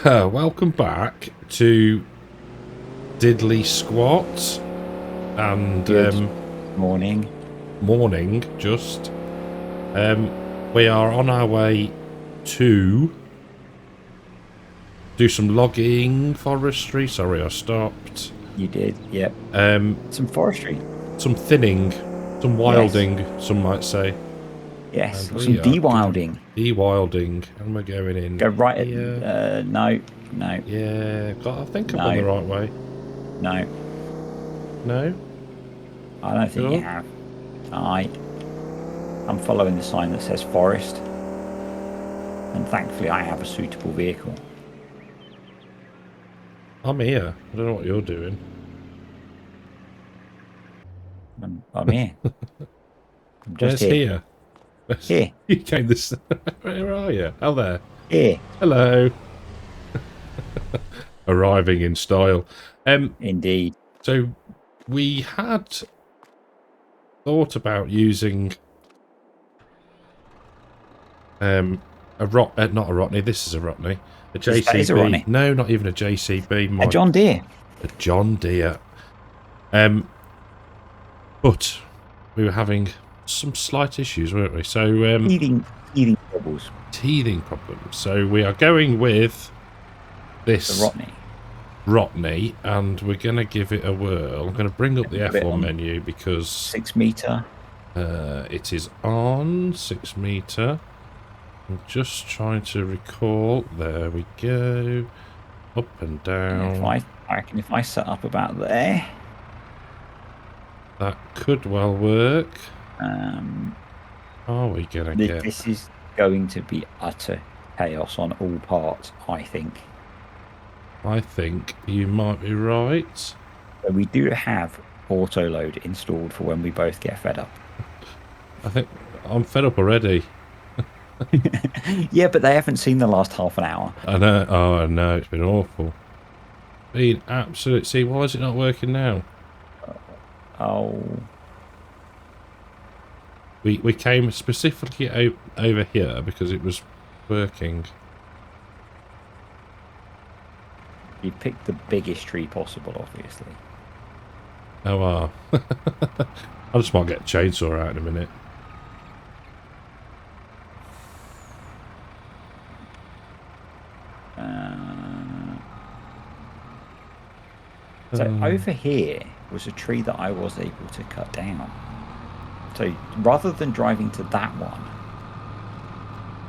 Welcome back to Diddly Squat and morning. Just we are on our way to do some logging, forestry. Sorry, I stopped. You did, yep. Some forestry, some thinning, some wilding, yes. Some might say. Yes, or some de-wilding. De-wilding, and we're going in. Go right at, no. Yeah, I think I'm on the right way. No. I don't think you have. I'm following the sign that says forest. And thankfully I have a suitable vehicle. I'm here. I don't know what you're doing. I'm here. I'm just here. Here. You came this. Where are you? Oh, there. Here. Hello. Arriving in style. Indeed. So we had thought about using not a Rotney. This is a Rotney. A JCB. Is a Rotney? No, not even a JCB. A John Deere. A John Deere. But we were having some slight issues, weren't we? So teething problems. Teething problems. So we are going with this Rotney, and we're going to give it a whirl. I'm going to bring up the F1 menu because 6 meter. It is on 6 meter. I'm just trying to recall. There we go. Up and down. I reckon if I set up about there, that could well work. Are we gonna get? This is going to be utter chaos on all parts, I think. I think you might be right. But we do have auto load installed for when we both get fed up. I think I'm fed up already. Yeah, but they haven't seen the last half an hour. I know. Oh no, it's been awful. Been absolute. See, why is it not working now? Oh. We came specifically over here because it was working. You picked the biggest tree possible, obviously. Oh, wow. I just might get a chainsaw out in a minute. So over here was a tree that I was able to cut down. So rather than driving to that one,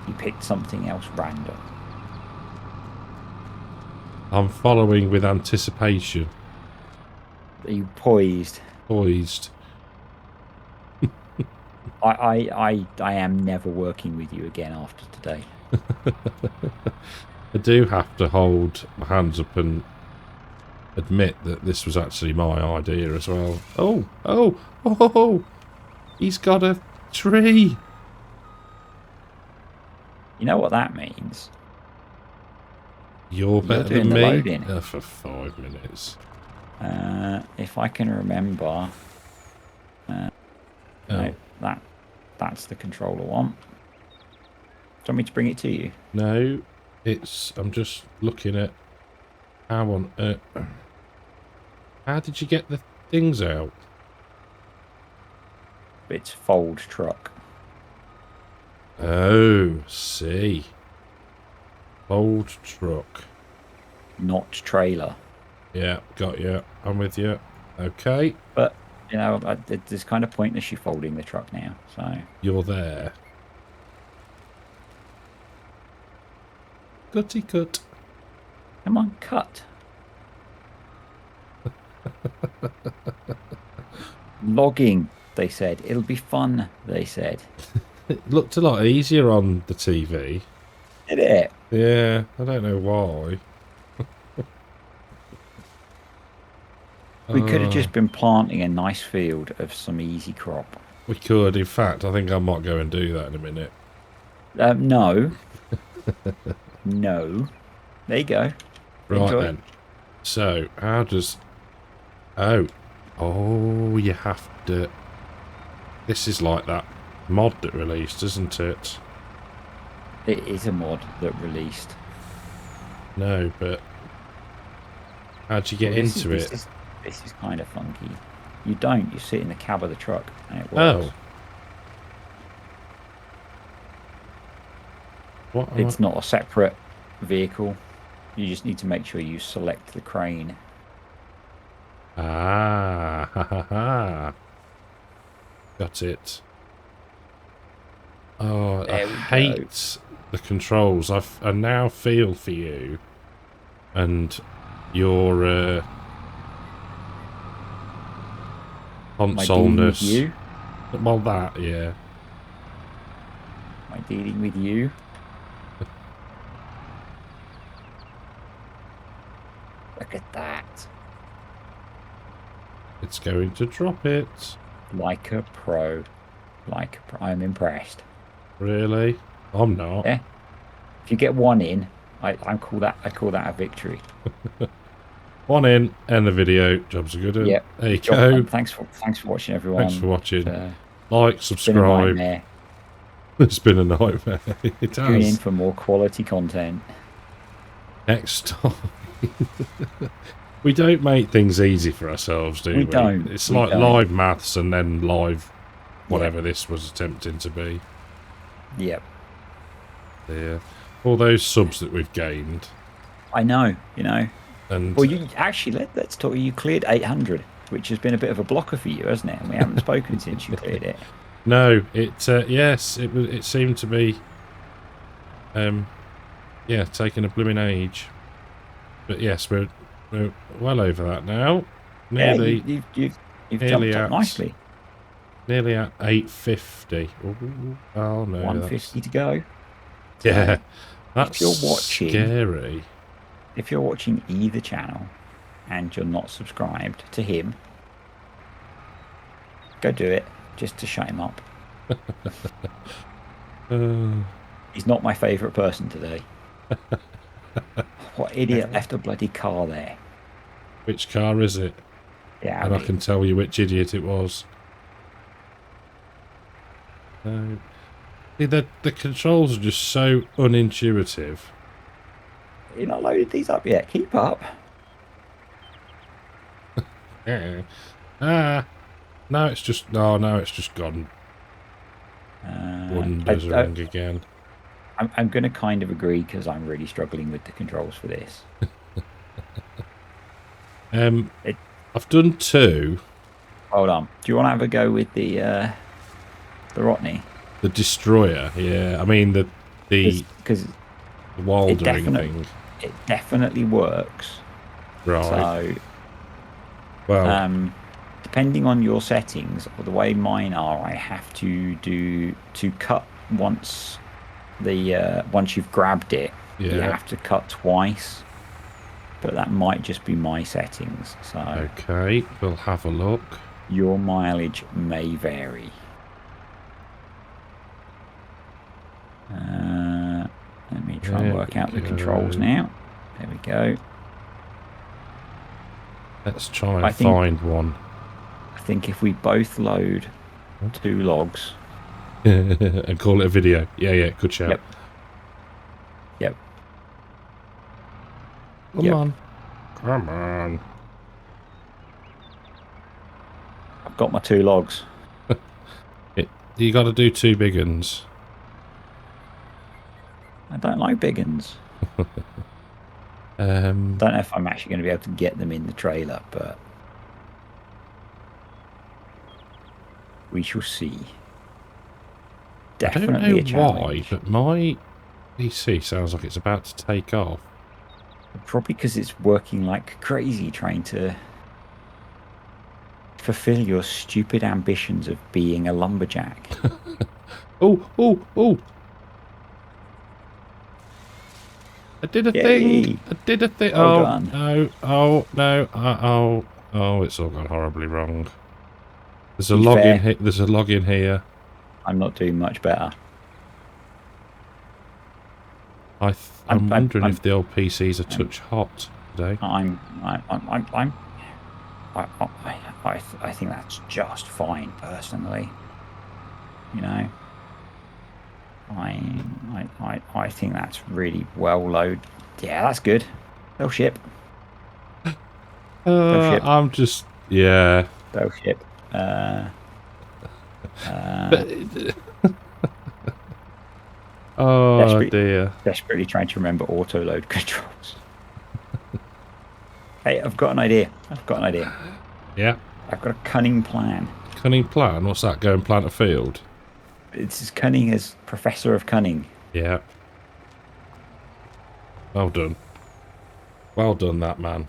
you picked something else random. I'm following with anticipation. Are you poised? Poised. I am never working with you again after today. I do have to hold my hands up and admit that this was actually my idea as well. Oh! He's got a tree. You know what that means? You're better than me. For 5 minutes. If I can remember. No, that's the controller one. Do you want me to bring it to you? No, I'm just looking at how on earth. How did you get the things out? It's fold truck. Oh, see. Fold truck. Not trailer. Yeah, got you. I'm with you. Okay. But, you know, it's kind of pointless you folding the truck now, so... You're there. Cutty cut. Come on, cut. Logging, they said. It'll be fun, they said. It looked a lot easier on the TV. Did it? Yeah, I don't know why. We could have just been planting a nice field of some easy crop. We could. In fact, I think I might go and do that in a minute. No. No. There you go. Right Enjoy. then. So, how does... Oh. Oh, you have to... This is like that mod that released, isn't it? It is a mod that released. No, but... How'd you get into it? This is kind of funky. You don't. You sit in the cab of the truck and it works. Oh. What? It's not a separate vehicle. You just need to make sure you select the crane. Ah, ha ha ha. Got it. Oh, I hate the controls. I now feel for you and your console-ness. You? Well, that, yeah. Am I dealing with you? Look at that. It's going to drop it. Like a pro. Like a pro. I'm impressed. Really? I'm not. Yeah. If you get one in, I call that a victory. One in, end the video. Jobs are good. Yep. There you go. Thanks for watching, everyone. Thanks for watching. Like, subscribe. It's been a It's nightmare. been a nightmare. It has. Tune in for more quality content. Next time. We don't make things easy for ourselves, do we? We don't. It's like live maths and then live whatever this was attempting to be. Yep. Yeah. All those subs that we've gained. I know, you know. And well, you actually let's talk. You cleared 800, which has been a bit of a blocker for you, hasn't it? And we haven't spoken since you cleared it. No, yes, it seemed to be yeah, taking a blooming age. But yes, we're well over that now. Nearly, yeah, you've jumped up nicely. Nearly at 850. Ooh, oh no, 150 to go. Yeah, that's if you're watching, scary. If you're watching either channel and you're not subscribed to him, go do it just to shut him up. He's not my favourite person today. What idiot left a bloody car there? Which car is it? Yeah, and I can tell you which idiot it was. See, the controls are just so unintuitive. You're not loaded these up yet. Keep up. No, it's just gone. Wondering again. I'm going to kind of agree because I'm really struggling with the controls for this. I've done 2. Hold on. Do you want to have a go with the Rotney? The Destroyer, yeah. I mean the wildering thing. It definitely works. Right. So, well, depending on your settings or the way mine are, I have to cut once you've grabbed it. Yeah. You have to cut twice. But that might just be my settings. So okay, we'll have a look. Your mileage may vary. Let me try and work out the controls now. There we go. Let's try and find one. I think if we both load 2 logs and call it a video. Yeah, good shout. Yep. Come on. I've got my 2 logs. You got to do 2 big uns. I don't like big uns. Don't know if I'm actually going to be able to get them in the trailer, but we shall see. Definitely I don't know why, but my PC sounds like it's about to take off. Probably because it's working like crazy trying to fulfill your stupid ambitions of being a lumberjack. Oh! I did a thing. Well done. No. Oh, it's all gone horribly wrong. There's a login here. There's a login here. I'm not doing much better. I'm wondering if the old PC's a touch hot today. I'm I think that's just fine, personally. You know, I think that's really well loaded. Yeah, that's good. They'll ship. They'll ship. I'm just, yeah. They'll ship. But, oh dear. Desperately trying to remember auto load controls. Hey, I've got an idea. Yeah. I've got a cunning plan. Cunning plan? What's that? Go and plant a field? It's as cunning as Professor of Cunning. Yeah. Well done. Well done, that man.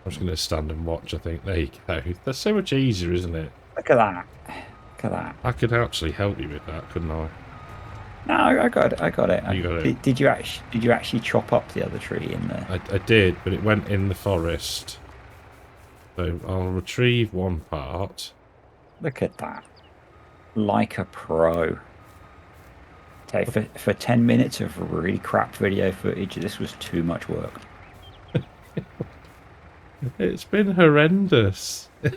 I'm just going to stand and watch, I think. There you go. That's so much easier, isn't it? Look at that. Look at that. I could actually help you with that, couldn't I? No, I got it. You got it. Did you actually chop up the other tree in there? I did, but it went in the forest. So I'll retrieve one part. Look at that. Like a pro. Okay, for 10 minutes of really crap video footage, this was too much work. It's been horrendous. I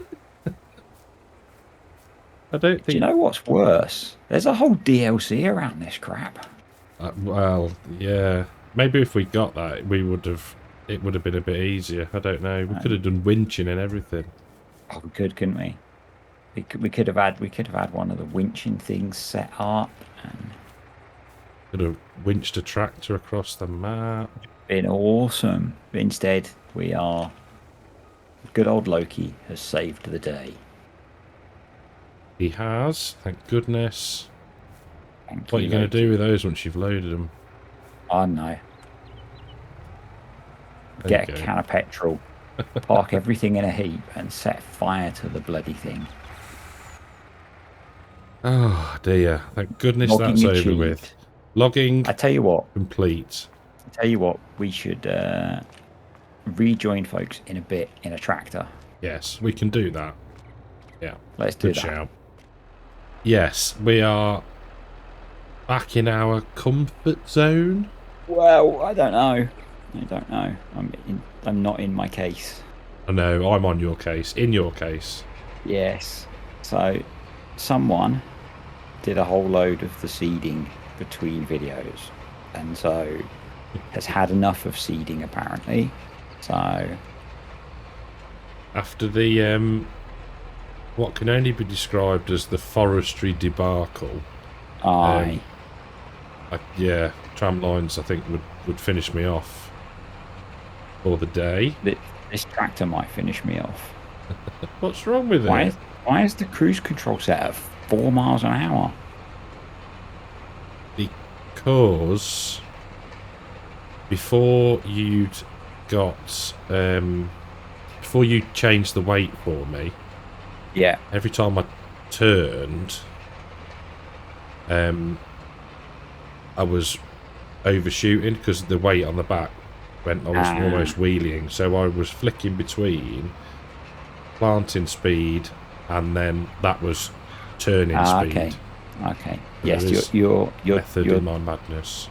don't think... Do you know what's worse? There's a whole DLC around this crap. Well, yeah. Maybe if we got that, it would have been a bit easier. I don't know. We could have done winching and everything. Oh, we could, couldn't we? We could have had one of the winching things set up and could have winched a tractor across the map. Been awesome. But instead, we are... Good old Loki has saved the day. He has, thank goodness. Thank What are you going to Loki. do with those once you've loaded them? I don't know. There Get you a go. can of petrol, park everything in a heap, and set fire to the bloody thing. Oh dear, thank goodness Logging that's over achieved. with. Logging I tell you what, complete. we should rejoin folks in a bit in a tractor. Yes, we can do that. Yeah, Let's do good that. shout. Yes, we are back in our comfort zone. Well, I don't know. I'm not in my case. I know, I'm on your case. In your case. Yes. So, someone did a whole load of the seeding between videos, and so has had enough of seeding apparently. So, After the what can only be described as the forestry debacle. Yeah, tram lines I think would finish me off for the day. This tractor might finish me off. What's wrong with it? Why is the cruise control set at 4 miles an hour? Because before you changed the weight for me, Yeah. every time I turned, I was overshooting because the weight on the back meant I was almost wheeling. So I was flicking between planting speed and then that was turning speed. Okay. There Yes, is your method in my madness.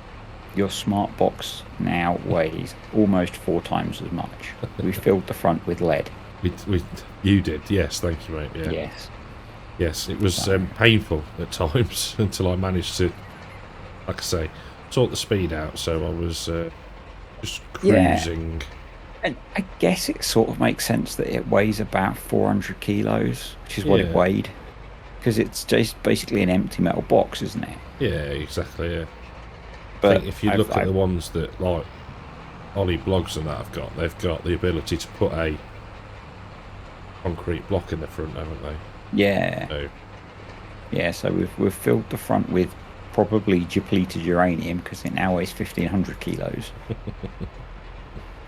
Your smart box now weighs almost 4 times as much. We filled the front with lead. You did, yes, thank you, mate. Yeah. Yes, it was painful at times until I managed to, like I say, sort the speed out. So I was just cruising. And I guess it sort of makes sense that it weighs about 400 kilos, which is what it weighed. Because it's just basically an empty metal box, isn't it? Yeah, exactly, yeah. But I think if you look at the ones that, like, Ollie Blogs and that have got, they've got the ability to put a concrete block in the front, haven't they? Yeah. So, yeah, so we've filled the front with probably depleted uranium because it now weighs 1,500 kilos.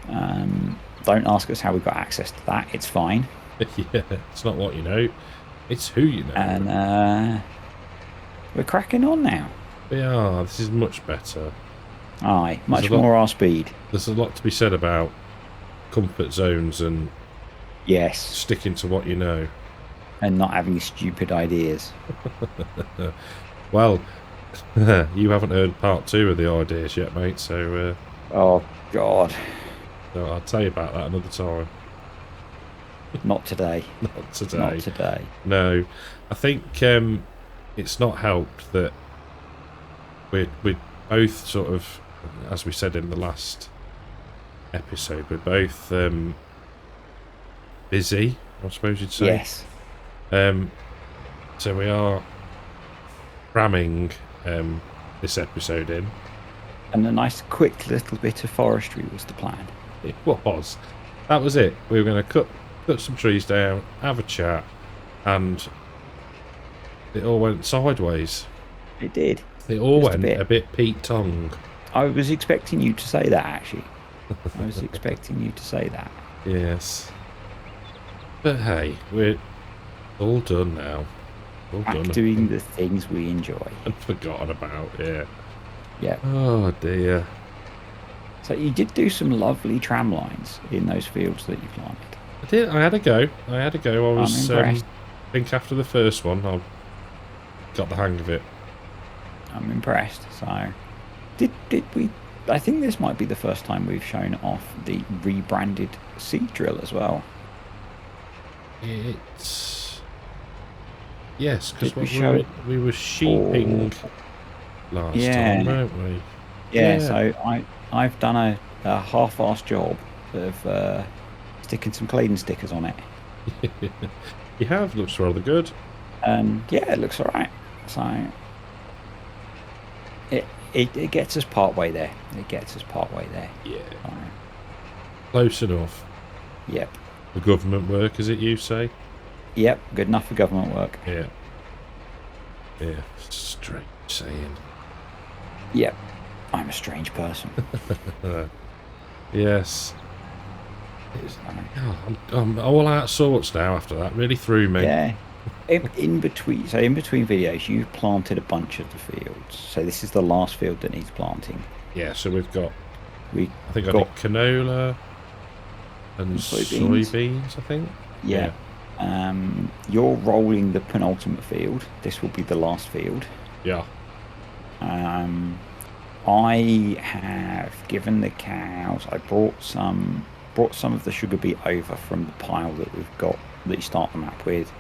Don't ask us how we got access to that. It's fine. yeah, it's not what you know, it's who you know. And we're cracking on now. We are. This is much better. Aye, much more our speed. There's a lot to be said about comfort zones and Yes. sticking to what you know. And not having stupid ideas. Well, you haven't heard part 2 of the ideas yet, mate, so Oh, God. I'll tell you about that another time. Not today. Not today. Not today. No. I think it's not helped that we're both sort of, as we said in the last episode, we're both busy, I suppose you'd say. Yes. So we are cramming this episode in. And a nice quick little bit of forestry was the plan. It was. That was it. We were going to cut some trees down, have a chat, and it all went sideways. It did. It all Just went a bit Pete Tong. I was expecting you to say that, actually. I was expecting you to say that. Yes. But hey, we're all done now. All Back done. doing the things we enjoy. And forgotten about, yeah. Yeah. Oh dear. So you did do some lovely tram lines in those fields that you planted. I did. I had a go. I was. I'm impressed. I think after the first one, I got the hang of it. I'm impressed. So, did we? I think this might be the first time we've shown off the rebranded seed drill as well. It's yes, because Did we show it? we were sheeping last time, weren't we? Yeah. So I've done a half-assed job of sticking some Claydon stickers on it. You have. Looks rather good. And yeah, it looks alright. So it gets us part way there. It gets us part way there. Yeah. So, Close enough. yep. The government work, as it you say. Yep. Good enough for government work. Yeah. Yeah. Strange saying. Yep. I'm a strange person. Yes. I'm all out of sorts now after that. Really threw me. Yeah. In between videos, you've planted a bunch of the fields. So this is the last field that needs planting. Yeah, so we've got. We I think I did canola and soybeans. I think. Yeah. You're rolling the penultimate field. This will be the last field. Yeah. I have given the cows. I brought some of the sugar beet over from the pile that we've got that you start the map with.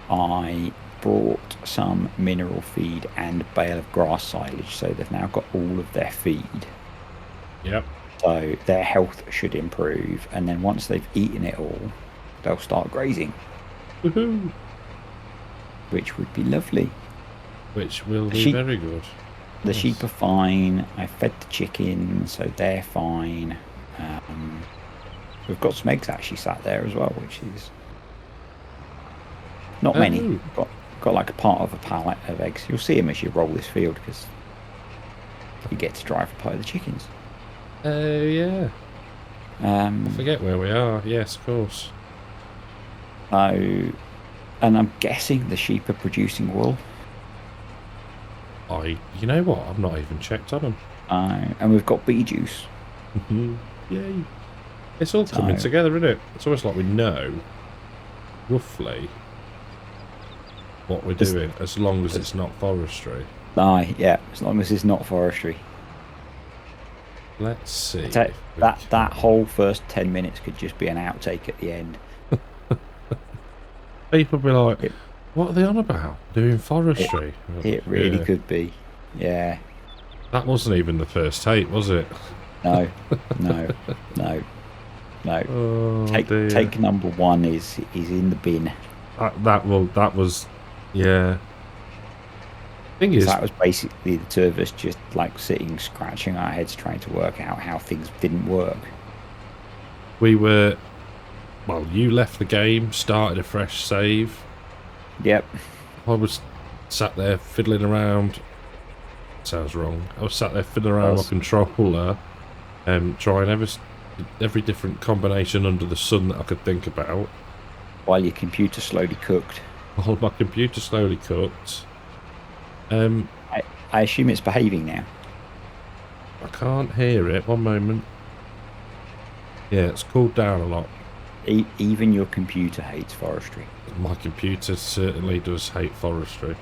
I brought some mineral feed and a bale of grass silage, so they've now got all of their feed. Yep. So their health should improve, and then once they've eaten it all, they'll start grazing. Woohoo! Which would be lovely. Which will be very good. The sheep are fine. I fed the chickens, so they're fine. We've got some eggs actually sat there as well, which is not many. Got like a part of a pallet of eggs. You'll see them as you roll this field because you get to drive a part of the chickens. Oh yeah. I forget where we are. Yes, of course. And I'm guessing the sheep are producing wool. You know what? I've not even checked on them. And we've got bee juice. Yay. It's all coming together, isn't it? It's almost like we know roughly what we're doing, as long as it's not forestry. Yeah, as long as it's not forestry. Let's see. That whole first 10 minutes could just be an outtake at the end. People be like, what are they on about? Doing forestry? It really could be. Yeah. That wasn't even the first tape, was it? No. Oh, take number 1 is in the bin. That was, yeah. Thing is, that was basically the two of us just like sitting, scratching our heads, trying to work out how things didn't work. You left the game, started a fresh save. Yep. I was sat there fiddling around. Sounds wrong. I was sat there fiddling around my controller, trying every different combination under the sun that I could think about. While your computer slowly cooked. While my computer slowly cooked. I assume it's behaving now. I can't hear it. One moment. Yeah, it's cooled down a lot. Even your computer hates forestry. My computer certainly does hate forestry.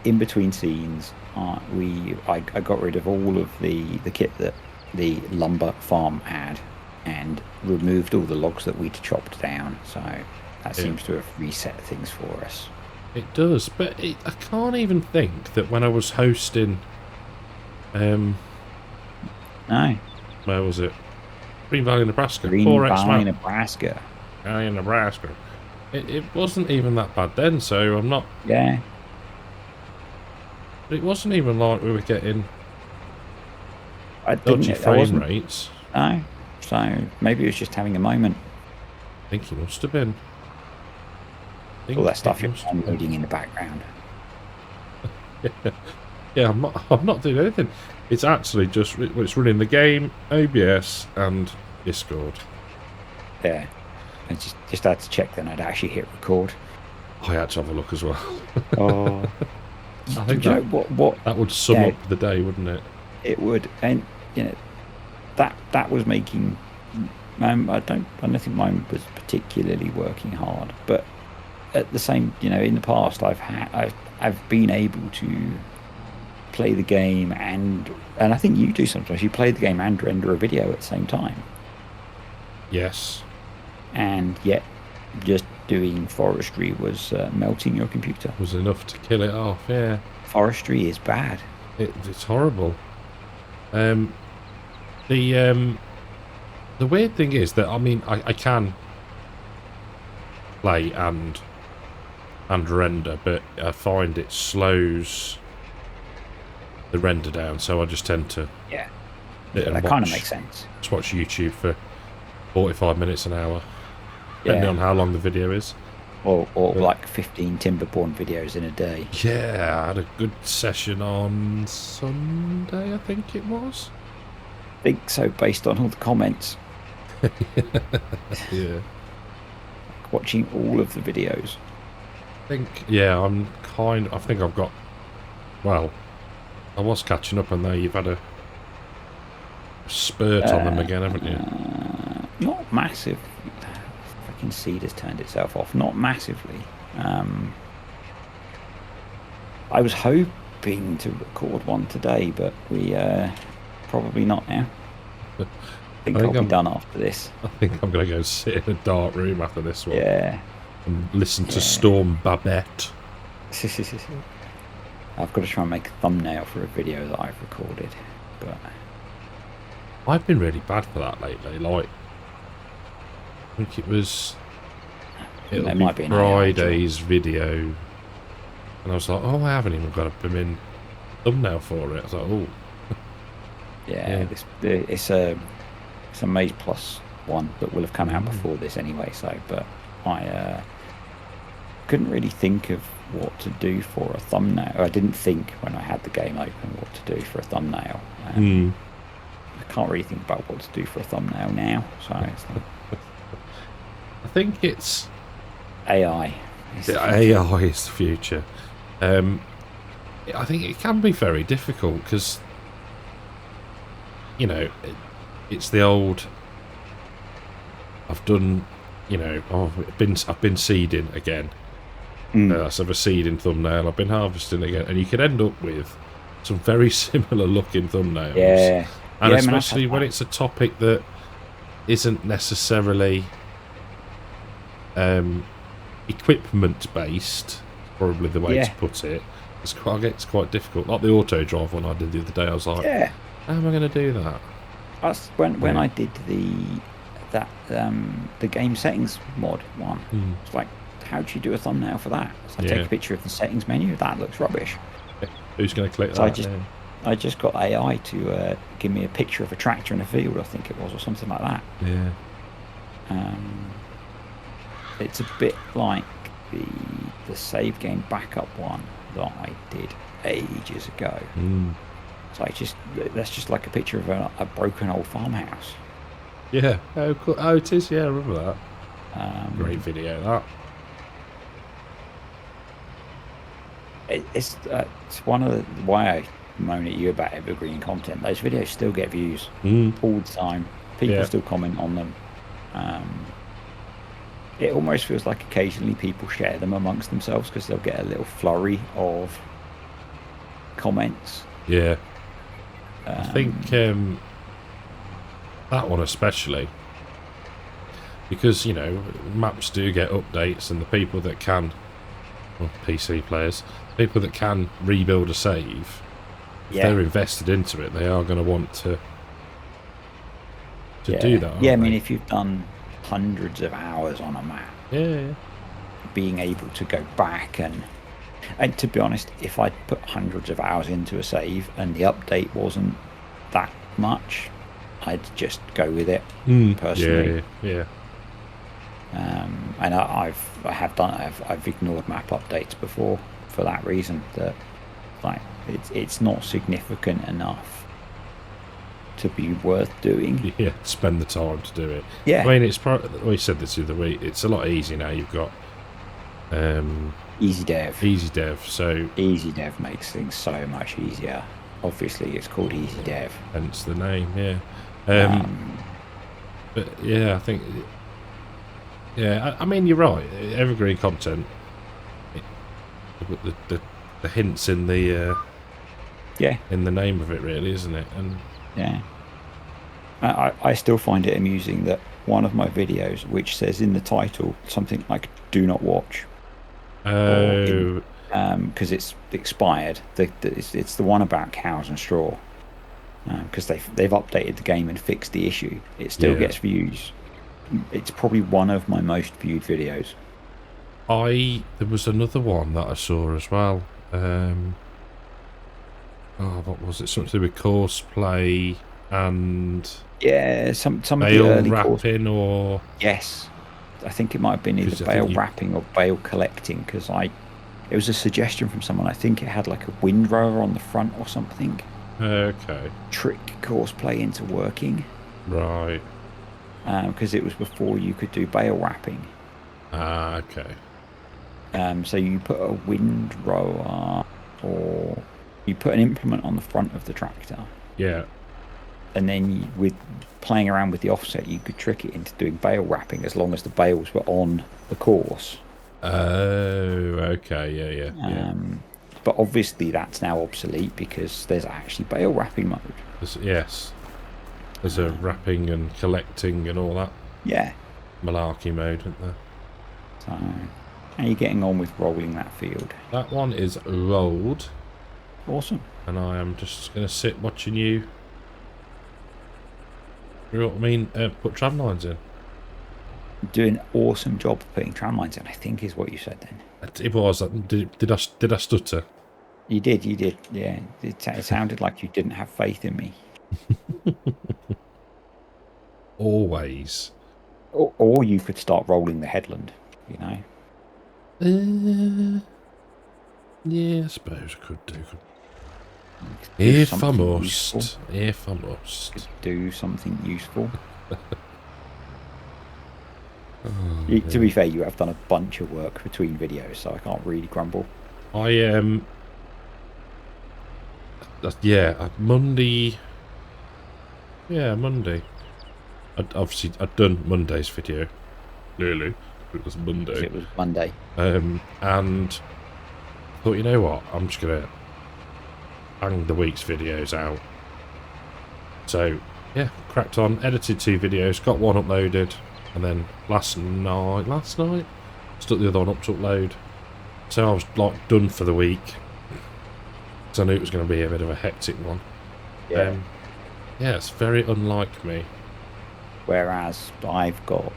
In between scenes, I got rid of all of the kit that the lumber farm had, and removed all the logs that we'd chopped down. So that Yeah. seems to have reset things for us. It does, but I can't even think that when I was hosting, No, where was it? Green Valley, Nebraska. Green 4X Valley, map. Nebraska. Valley, Nebraska. It wasn't even that bad then, so I'm not... Yeah. It wasn't even like we were getting I dodgy didn't. I frame wasn't. rates. No. So maybe it was just having a moment. I think it must have been. All that stuff you're downloading in the background. Yeah, I'm not doing anything. It's actually just it's running the game, OBS, and Discord. Yeah. I just had to check then I'd actually hit record. I had to have a look as well. Oh. I think Do you that, know what that would sum yeah, up the day, wouldn't it? it would, and you know that was making. I don't think mine was particularly working hard, but at the same, in the past I've been able to play the game and I think you do sometimes. You play the game and render a video at the same time. Yes. And yet, just doing forestry was melting your computer. Was enough to kill it off. Yeah. Forestry is bad. It's horrible. The weird thing is that I can play and render, but I find it slows the render down, so I just tend to That kind of makes sense. Just watch YouTube for 45 minutes an hour, depending on how long the video is. Or like 15 Timberborn videos in a day. Yeah, I had a good session on Sunday, I think it was. I think so, based on all the comments. Yeah. Watching all of the videos. I think I've got... Well, I was catching up, and now you've had a spurt on them again, haven't you? Not massive. Freaking seed has turned itself off. Not massively. I was hoping to record one today, but we probably not now. I think I'll be done after this. I think I'm going to go sit in a dark room after this one. Yeah. And listen to Storm Babette. I've got to try and make a thumbnail for a video that I've recorded, but I've been really bad for that lately. Like, I think it was might be Friday's video, and I was like, oh, I haven't even got a blooming thumbnail for it. I was like, oh. Yeah. It's a Maze Plus one that will have come out before this anyway. So, but I couldn't really think of what to do for a thumbnail. I didn't think when I had the game open what to do for a thumbnail. I can't really think about what to do for a thumbnail now. So it's like, I think it's AI. AI is the future. I think it can be very difficult because, it's the old. I've done, I've been seeding again. So I've a seeding thumbnail. I've been harvesting again, and you can end up with some very similar looking thumbnails. Yeah. And especially when it's a topic that isn't necessarily equipment based, probably the way to put it. It's quite difficult. Like the auto drive one I did the other day, I was like, how am I going to do that? That's when I did the game settings mod one. It's like, how do you do a thumbnail for that? So I take a picture of the settings menu. That looks rubbish. Who's going to click so that? I just got AI to give me a picture of a tractor in a field, I think it was, or something like that. Yeah. It's a bit like the save game backup one that I did ages ago. So that's just like a picture of a broken old farmhouse. Yeah. Oh, cool. Oh, it is. Yeah, I remember that. Great video, that. It's one of why I moan at you about evergreen content. Those videos still get views all the time. People still comment on them. It almost feels like occasionally people share them amongst themselves because they'll get a little flurry of comments. Yeah. I think that one especially, because, you know, maps do get updates, and the people that can, well, PC players, people that can rebuild a save, if they're invested into it, they are going to want to do that. Yeah, I mean, if you've done hundreds of hours on a map, being able to go back and to be honest, if I'd put hundreds of hours into a save and the update wasn't that much, I'd just go with it personally. And I've ignored map updates before for that reason, that like it's not significant enough to be worth doing. Yeah, spend the time to do it. Yeah, I mean, it's we said this the other week. It's a lot easier now. You've got easy dev. So easy dev makes things so much easier. Obviously, it's called easy dev. Hence the name. Yeah. But yeah, I think. Yeah, I mean, you're right. Evergreen content. The hints in the in the name of it, really, isn't it? And yeah, I still find it amusing that one of my videos, which says in the title something like "Do not watch," because it's expired. It's the one about cows and straw, because they've updated the game and fixed the issue. It still gets views. It's probably one of my most viewed videos. There was another one that I saw as well. What was it? Something to do with courseplay and some of the bale early wrapping, or yes, I think it might have been either bale wrapping or bale collecting, because it was a suggestion from someone. I think it had like a windrower on the front or something. Okay. Trick courseplay into working. Right. Because it was before you could do bale wrapping. Okay. So you put a windrower, or you put an implement on the front of the tractor. Yeah. And then with playing around with the offset, you could trick it into doing bale wrapping as long as the bales were on the course. Oh, okay. Yeah. But obviously that's now obsolete because there's actually bale wrapping mode. Yes. There's a wrapping and collecting and all that. Yeah. Malarkey mode, isn't there? So, how are you getting on with rolling that field? That one is rolled. Awesome. And I am just going to sit watching you. You know what I mean? Put tram lines in. Doing an awesome job of putting tram lines in, I think is what you said then. It was. Did I stutter? You did. Yeah. It sounded like you didn't have faith in me. Always. Or you could start rolling the headland, you know. Yeah, I suppose I could do. If I must. Do something useful. To be fair, you have done a bunch of work between videos, so I can't really grumble. Monday. Yeah, Monday. I'd done Monday's video. Clearly, it was Monday. It was Monday. And I thought, you know what? I'm just gonna bang the week's videos out. So yeah, cracked on, edited 2 videos, got one uploaded, and then last night stuck the other one up to upload. So I was like done for the week. So I knew it was going to be a bit of a hectic one. Yeah. It's very unlike me. Whereas I've got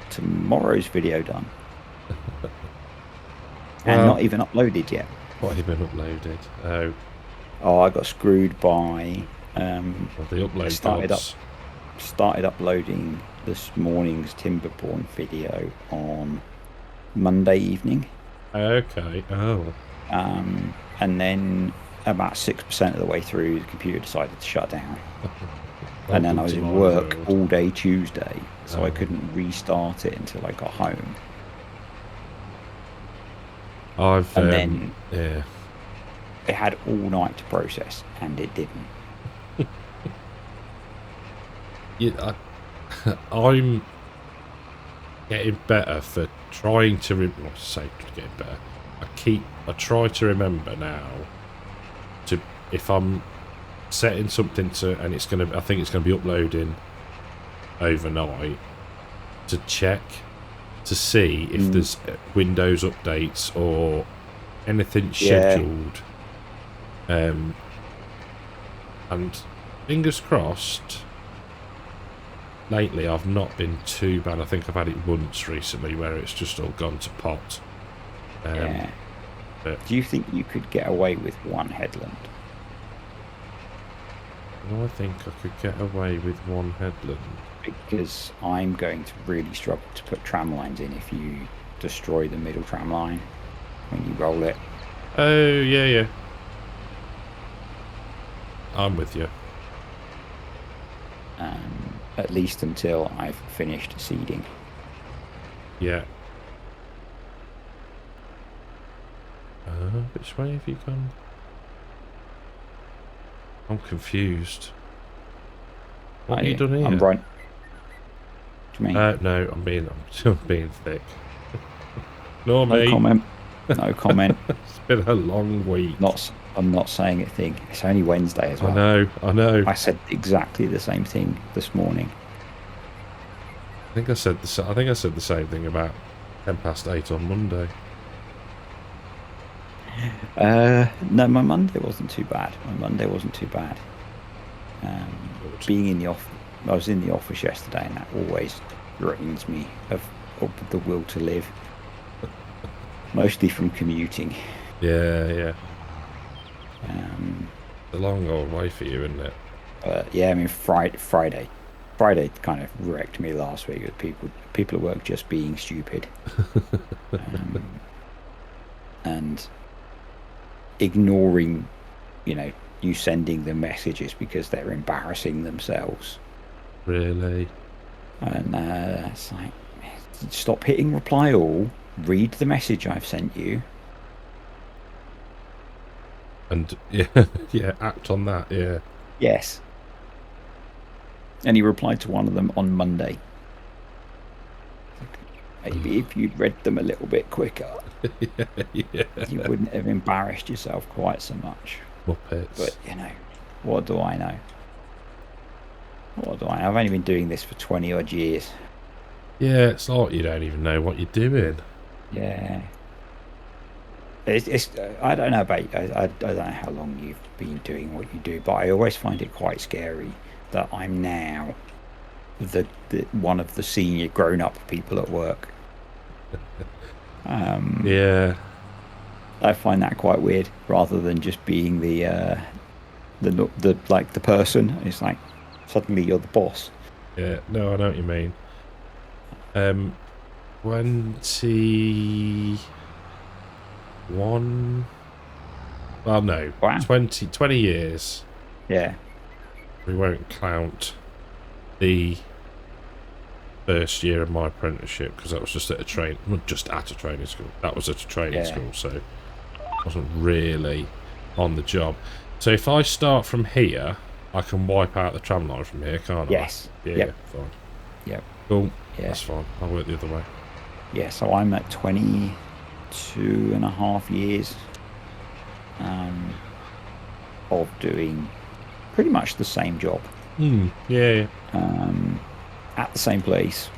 tomorrow's video done. And not even uploaded yet. Not even uploaded. Oh, I got screwed by the upload started uploading this morning's Timberborn video on Monday evening. Okay. Oh. And then about 6% of the way through, the computer decided to shut down. And then I was in work all day Tuesday, so I couldn't restart it until I got home. Then it had all night to process, and it didn't. Yeah, I'm getting better for trying to getting better. I try to remember now to, if I'm setting something to, and I think it's gonna be uploading overnight, to check to see if there's Windows updates or anything scheduled. And fingers crossed, lately I've not been too bad. I think I've had it once recently where it's just all gone to pot. But do you think you could get away with one headland? I think I could get away with one headland. Because I'm going to really struggle to put tram lines in if you destroy the middle tram line when you roll it. Oh, yeah. I'm with you. At least until I've finished seeding. Yeah. Which way have you gone? I'm confused. What have you done here? I'm right. What do you mean? No, I'm being thick. No comment. No comment. It's been a long week. I'm not saying a thing. It's only Wednesday as well. I know. I said exactly the same thing this morning. I think I said the same thing about 8:10 on Monday. No, my Monday wasn't too bad. Being in the office, I was in the office yesterday, and that always drains me of the will to live. Mostly from commuting. Yeah. It's a long old way for you, isn't it? Yeah, I mean Friday kind of wrecked me last week with people at work just being stupid. And ignoring, you sending them messages because they're embarrassing themselves. Really? And it's like, stop hitting reply all, read the message I've sent you. And yeah, act on that, yeah. Yes. And he replied to one of them on Monday. Maybe if you'd read them a little bit quicker, yeah. you wouldn't have embarrassed yourself quite so much. Muppets. But, what do I know? I've only been doing this for 20 odd years. Yeah, it's like you don't even know what you're doing. Yeah. It's I don't know about I don't know how long you've been doing what you do, but I always find it quite scary that I'm now the one of the senior grown-up people at work. Yeah. I find that quite weird, rather than just being the person. It's like suddenly you're the boss. Yeah, no, I know what you mean. 21. Well, no. Wow. 20 years. Yeah. We won't count the first year of my apprenticeship because that was just at a training school. That was at a training school, so I wasn't really on the job. So if I start from here, I can wipe out the tram line from here, can't Yes. I? Yeah, Yep. fine. Yep. Cool. Yeah. That's fine. I'll work the other way. Yeah, so I'm at 22.5 years of doing pretty much the same job. Yeah. At the same place,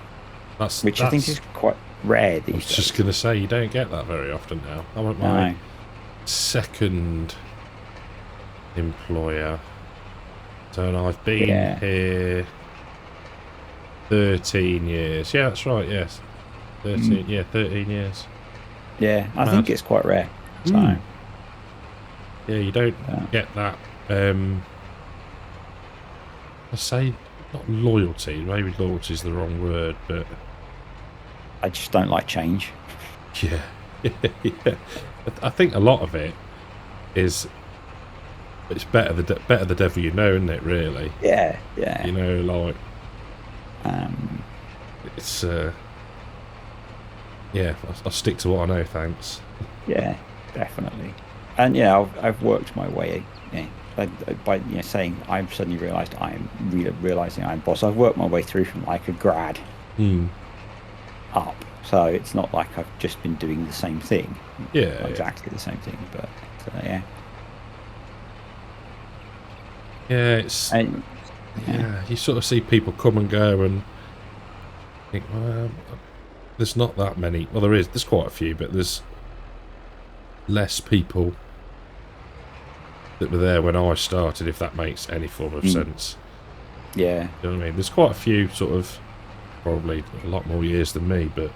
which I I think is quite rare these days. I was just going to say, you don't get that very often now. I went my second employer, so I've been here 13 years. Yeah, that's right, yes. 13 years. Yeah, I think it's quite rare. So yeah, you don't get that I say not loyalty, maybe loyalty is the wrong word, but I just don't like change. Yeah. I think a lot of it is it's better the devil you know, isn't it, really? Yeah. You know, like it's yeah, I'll stick to what I know, thanks. Yeah, definitely. And yeah, I've worked my way. By saying I've suddenly realised realising I'm boss. I've worked my way through from like a grad up, so it's not like I've just been doing the same thing. Yeah, not exactly the same thing, but yeah. Yeah, it's yeah. You sort of see people come and go, and I think, there's not that many. Well, there's quite a few, but there's less people that were there when I started, if that makes any form of sense. Yeah. You know what I mean? There's quite a few sort of, probably a lot more years than me, but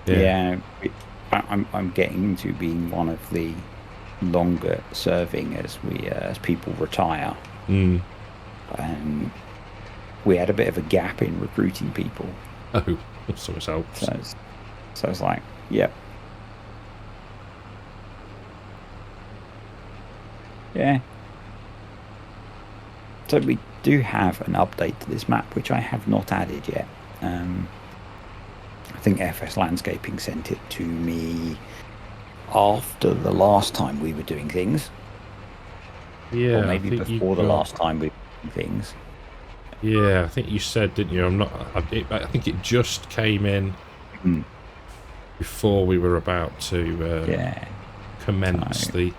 yeah. I'm getting to being one of the longer serving as people retire. We had a bit of a gap in recruiting people. Oh, so it helps. So it's like, yep. Yeah. So we do have an update to this map, which I have not added yet. I think FS Landscaping sent it to me after the last time we were doing things. Yeah, or maybe before the last time we were doing things. Yeah, I think you said, didn't you? I think it just came in before we were about to commence the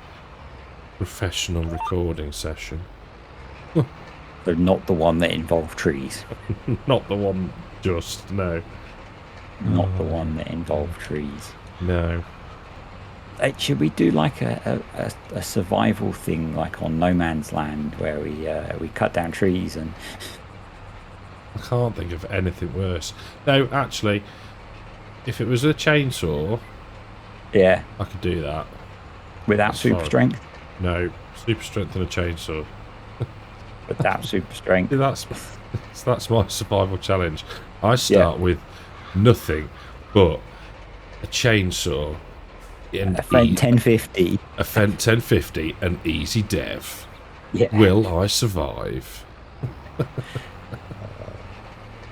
professional recording session. So not the one that involved trees. Not the one just, no. Not the one that involved trees. No. Should we do like a survival thing, like on No Man's Land, where we cut down trees and... I can't think of anything worse. No, actually, if it was a chainsaw, yeah, I could do that. Without super strength? No, super strength and a chainsaw. Without super strength. That's my survival challenge. I start with nothing but a chainsaw. A Fendt 1050. A Fendt 1050 and easy dev. Yeah. Will I survive?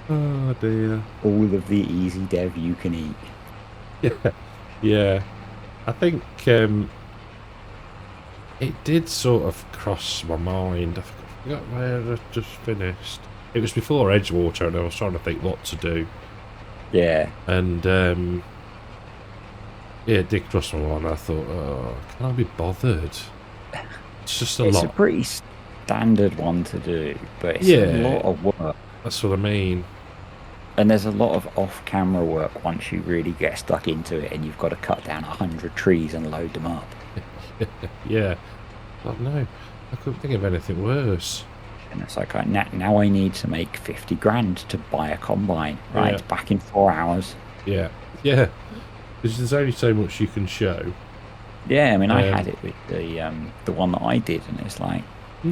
Oh dear. All of the easy dev you can eat. Yeah. I think it did sort of cross my mind. I forgot where I just finished. It was before Edgewater and I was trying to think what to do. Yeah. And yeah, it did cross my mind. I thought, oh, can I be bothered? It's just a lot. It's a pretty standard one to do, but it's a lot of work. That's what I mean. And there's a lot of off-camera work once you really get stuck into it, and you've got to cut down 100 trees and load them up. Yeah. Oh, no, I couldn't think of anything worse. And it's like, now I need to make 50 grand to buy a combine, right? Yeah. Back in 4 hours. Yeah. Because there's only so much you can show. Yeah, I mean, I had it with the one that I did, and it's like,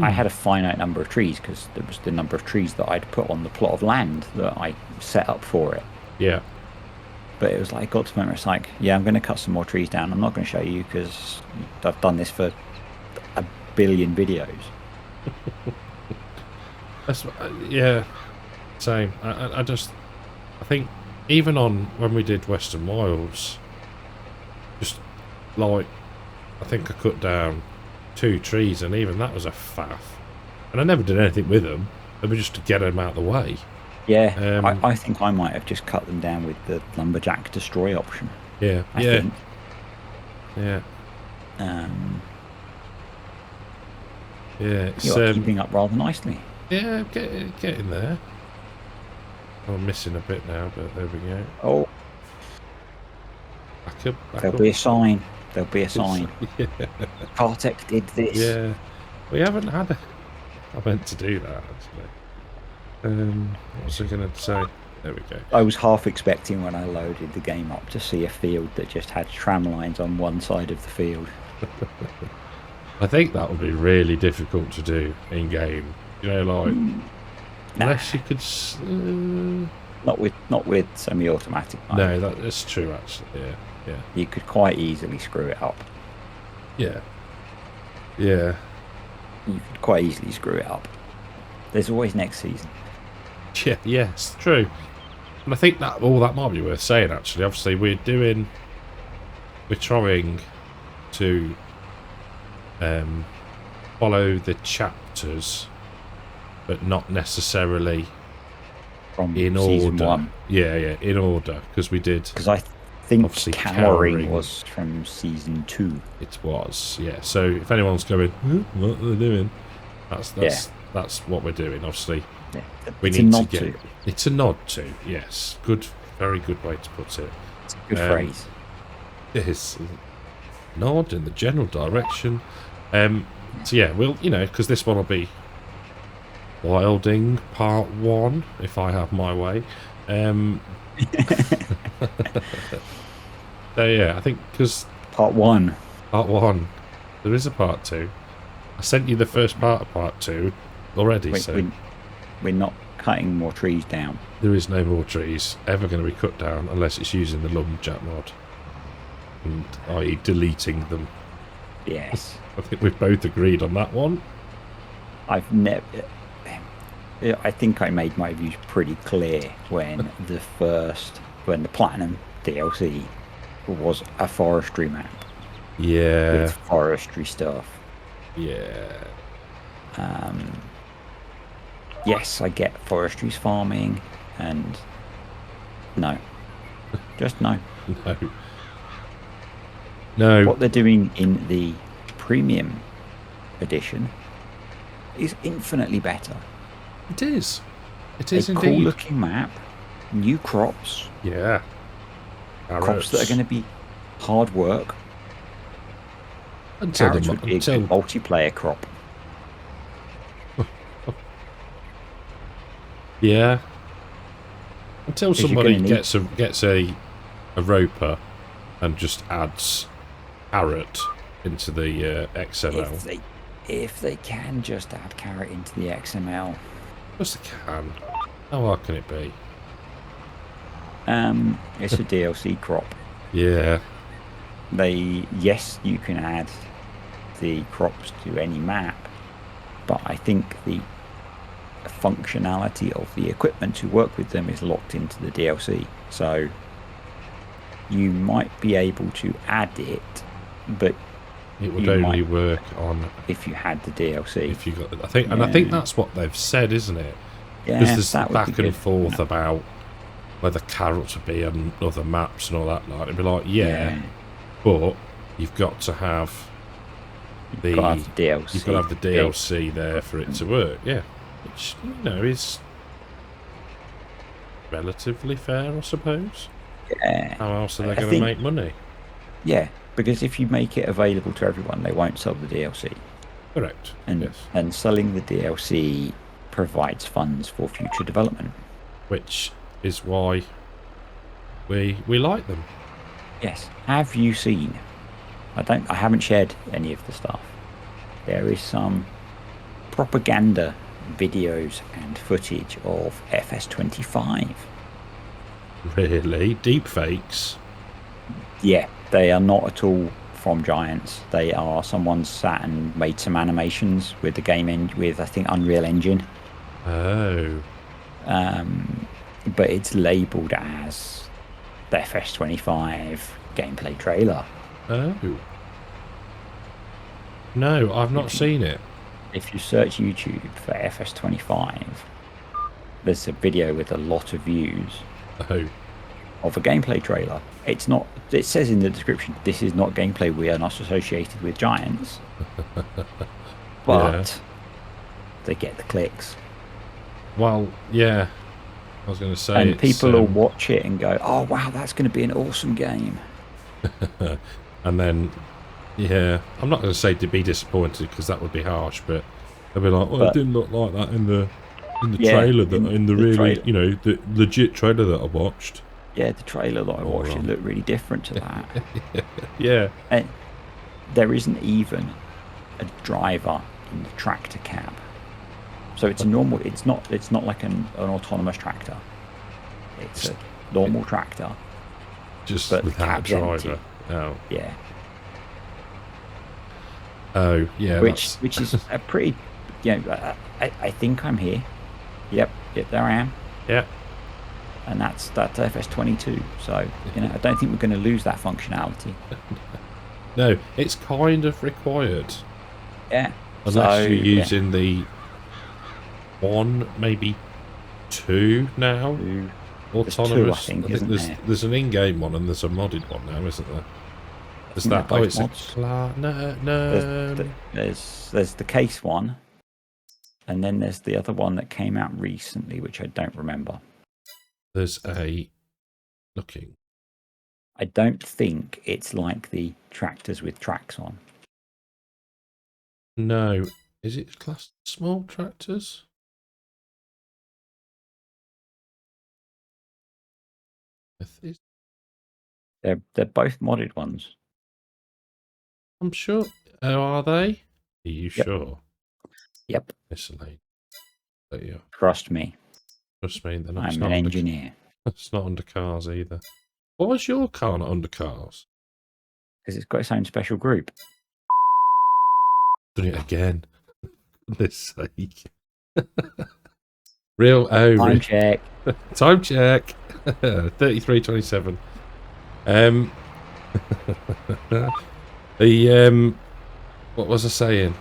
I had a finite number of trees because there was the number of trees that I'd put on the plot of land that I set up for it. Yeah. But it was like, got to the point where it's like, yeah, I'm going to cut some more trees down. I'm not going to show you because I've done this for a billion videos. That's, yeah, same. I think even on when we did Western Wilds, just like, I think I cut down 2 trees, and even that was a faff. And I never did anything with them. They were just to get them out of the way. Yeah, I think I might have just cut them down with the lumberjack destroy option. Yeah, I think. Yeah. Yeah, you're keeping up rather nicely. Yeah, getting there. I'm missing a bit now, but there we go. Oh. There'll be a sign. There'll be a sign. Yeah. Kartek did this. Yeah. We haven't had I meant to do that, actually. What was I going to say? There we go. I was half expecting when I loaded the game up to see a field that just had tram lines on one side of the field. I think that would be really difficult to do in-game. You know, like... Unless you could... Not with semi-automatic. No, that's true, actually, yeah. You could quite easily screw it up. Yeah. You could quite easily screw it up. There's always next season. Yeah, yes, true. And I think that might be worth saying, actually. Obviously, we're trying to follow the chapters, but not necessarily from in season order. 1. Yeah, in order, because we did. Because I think obviously cowering was from season 2. It was, yeah. So if anyone's going, what are they doing? That's what we're doing. Obviously, Yeah, we it's a need nod to get. It's a nod to, yes. Good, very good way to put it. It's a good phrase. Yes, nod in the general direction. So yeah, we'll, because this one will be Wilding Part 1, if I have my way. So yeah, I think because Part 1. Part 1, there is a Part 2. I sent you the first part of Part 2 already, so we're not cutting more trees down. there is no more trees ever going to be cut down unless it's using the lumberjack mod, and i.e. deleting them. Yes. I think we've both agreed on that one. I've never. I think I made my views pretty clear when the Platinum DLC was a forestry map Yeah. with forestry stuff. Yeah. Yes, I get forestry's farming, and no, just no. No. No. What they're doing in the premium edition is infinitely better. It is. It is a indeed. cool looking map, new crops, Yeah. crops that are going to be hard work. Until Carrots would be a good multiplayer crop. Yeah. Until somebody gets a roper and just adds carrot into the XML. If they can just add carrot into the XML. Of course they can. How hard can it be? It's a DLC crop. Yeah. Yes, you can add the crops to any map, but I think the functionality of the equipment to work with them is locked into the DLC. So you might be able to add it, but it would only work on if you had the DLC. If you got, I think that's what they've said, isn't it? Yeah, because there's back and forth about whether carrots would be on other maps and all that. Like, it'd be like, but you've got to have the DLC. You've got to have the DLC there for it to work. Yeah, which is relatively fair, I suppose. Yeah. How else are they going to make money? Yeah, because if you make it available to everyone, they won't sell the DLC. Correct. And selling the DLC provides funds for future development, which is why we like them. Yes. Have you seen? I haven't shared any of the stuff. There is some propaganda videos and footage of FS25. Really? Deepfakes? Yeah, they are not at all from Giants. They are someone sat and made some animations with the game with I think Unreal Engine. Oh. But it's labelled as the FS25 gameplay trailer. Oh. No, I've not seen it. If you search YouTube for FS25, there's a video with a lot of views of a gameplay trailer. It's not. It says in the description, "This is not gameplay. We are not associated with Giants." But they get the clicks. Well, yeah. I was going to say, and people will watch it and go, "Oh wow, that's going to be an awesome game." And then, yeah, I'm not going to say to be disappointed because that would be harsh, but they'll be like, "Well, it didn't look like that in the trailer the legit trailer that I watched." Yeah, the trailer that I watched, it looked really different to that. Yeah. And there isn't even a driver in the tractor cab. So it's a normal. It's not like an autonomous tractor. It's a normal tractor. Just without a driver. Empty. Oh. Yeah. Oh yeah. Which is a pretty. I think I'm here. Yep. There I am. Yeah. And that's FS22. So I don't think we're going to lose that functionality. No, it's kind of required. Yeah. Unless you're using the 1, maybe 2 now. Autonomous. Two, I think there's an in-game one and there's a modded one now, isn't there? There's that. It's mods. No. There's the case one, And then there's the other one that came out recently, which I don't remember. There's a looking. I don't think it's like the tractors with tracks on. No. Is it classed small tractors? They're both modded ones. I'm sure. Oh, are they? Are you Yep. sure? Yep. Miscellaneous. There you are. Trust me. Trust me. They're not, I'm an engineer. It's not under cars either. Why was your car not under cars? Because it's got its own special group. Doing it again. For this sake. Real. Oh, Time check. Time check. 33:27. The what was I saying?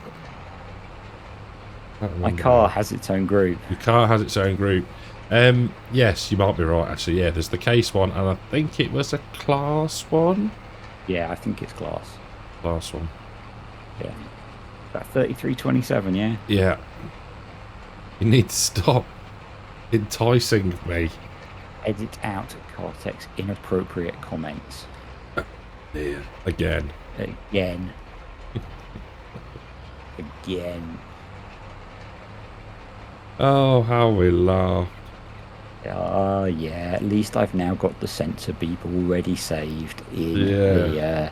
My car has its own group. Your car has its own group. Yes, you might be right actually. Yeah, there's the case one, and I think it was a class one. Yeah, I think it's class. Class one. Yeah. About 33:27. Yeah. Yeah. You need to stop enticing me. Edit out Cortex inappropriate comments. Yeah. Again. Again. Again. Oh, how we laugh. Oh, yeah. At least I've now got the sensor beep already saved in the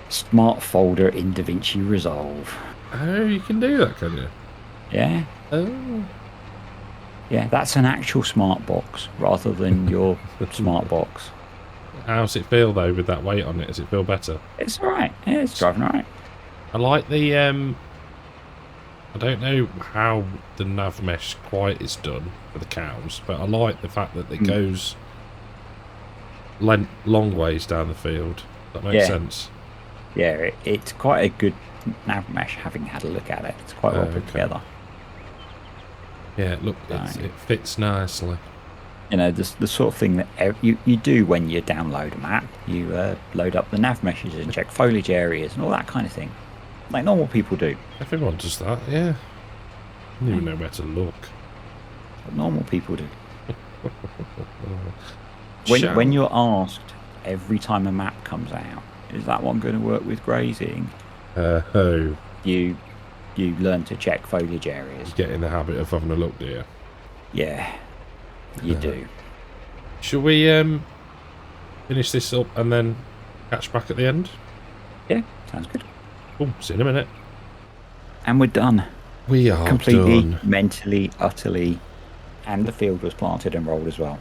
smart folder in DaVinci Resolve. Oh, you can do that, can you? Yeah. Oh. Yeah, that's an actual smart box rather than your smart box. How's it feel though with that weight on it? Does it feel better? It's alright. Yeah, it's driving alright. I like the I don't know how the nav mesh quite is done for the cows, but I like the fact that it goes long ways down the field. That makes sense. Yeah, it's quite a good nav mesh. Having had a look at it, it's quite well put together. Yeah, look, it fits nicely. You know, the sort of thing that you do when you download a map. You load up the nav meshes and check foliage areas and all that kind of thing, like normal people do. Everyone does that, yeah. I don't even know where to look. What normal people do. When you're asked every time a map comes out, is that one going to work with grazing? You learn to check foliage areas. You get in the habit of having a look, do you? Yeah, you do. Shall we finish this up and then catch back at the end? Yeah, sounds good. Oh, see you in a minute. And we're done. We are completely, done. Mentally, utterly, and the field was planted and rolled as well.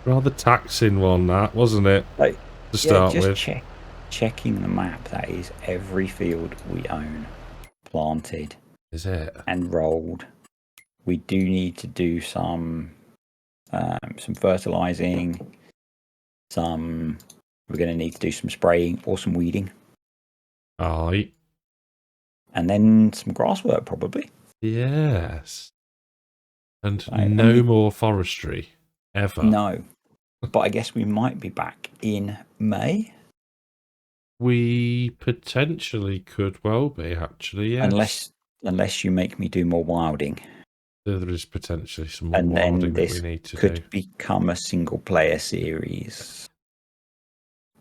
Rather taxing one, that, wasn't it? Like, to start with. Checking the map, that is every field we own planted. Is it? And rolled. We do need to do some fertilizing. We're going to need to do some spraying or some weeding. Aye. And then some grass work, probably. Yes. And no more forestry. Ever. No. But I guess we might be back in May. We potentially could well be, actually, yes. Unless you make me do more wilding. There is potentially some more wilding that we need to do. Could become a single-player series.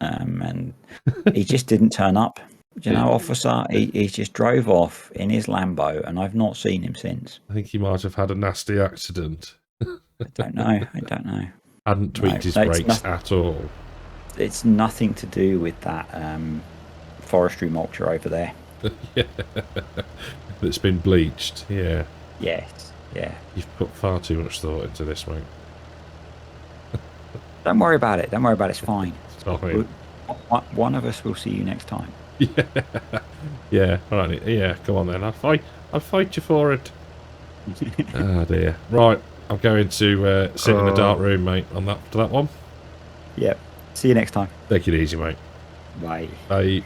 And he just didn't turn up. You know, officer, he just drove off in his Lambo, and I've not seen him since. I think he might have had a nasty accident. I don't know. Hadn't tweaked his brakes at all. It's nothing to do with that forestry mulcher over there. Yeah. That's been bleached, yeah. Yes, yeah. You've put far too much thought into this, mate. Don't worry about it. It's fine. Sorry. One of us will see you next time. Yeah. Yeah, right. Yeah, come on then. I'll fight you for it. Oh dear. Right, I'm going to sit in the dark room, mate, on that one. Yep. See you next time. Take it easy, mate. Bye. Bye.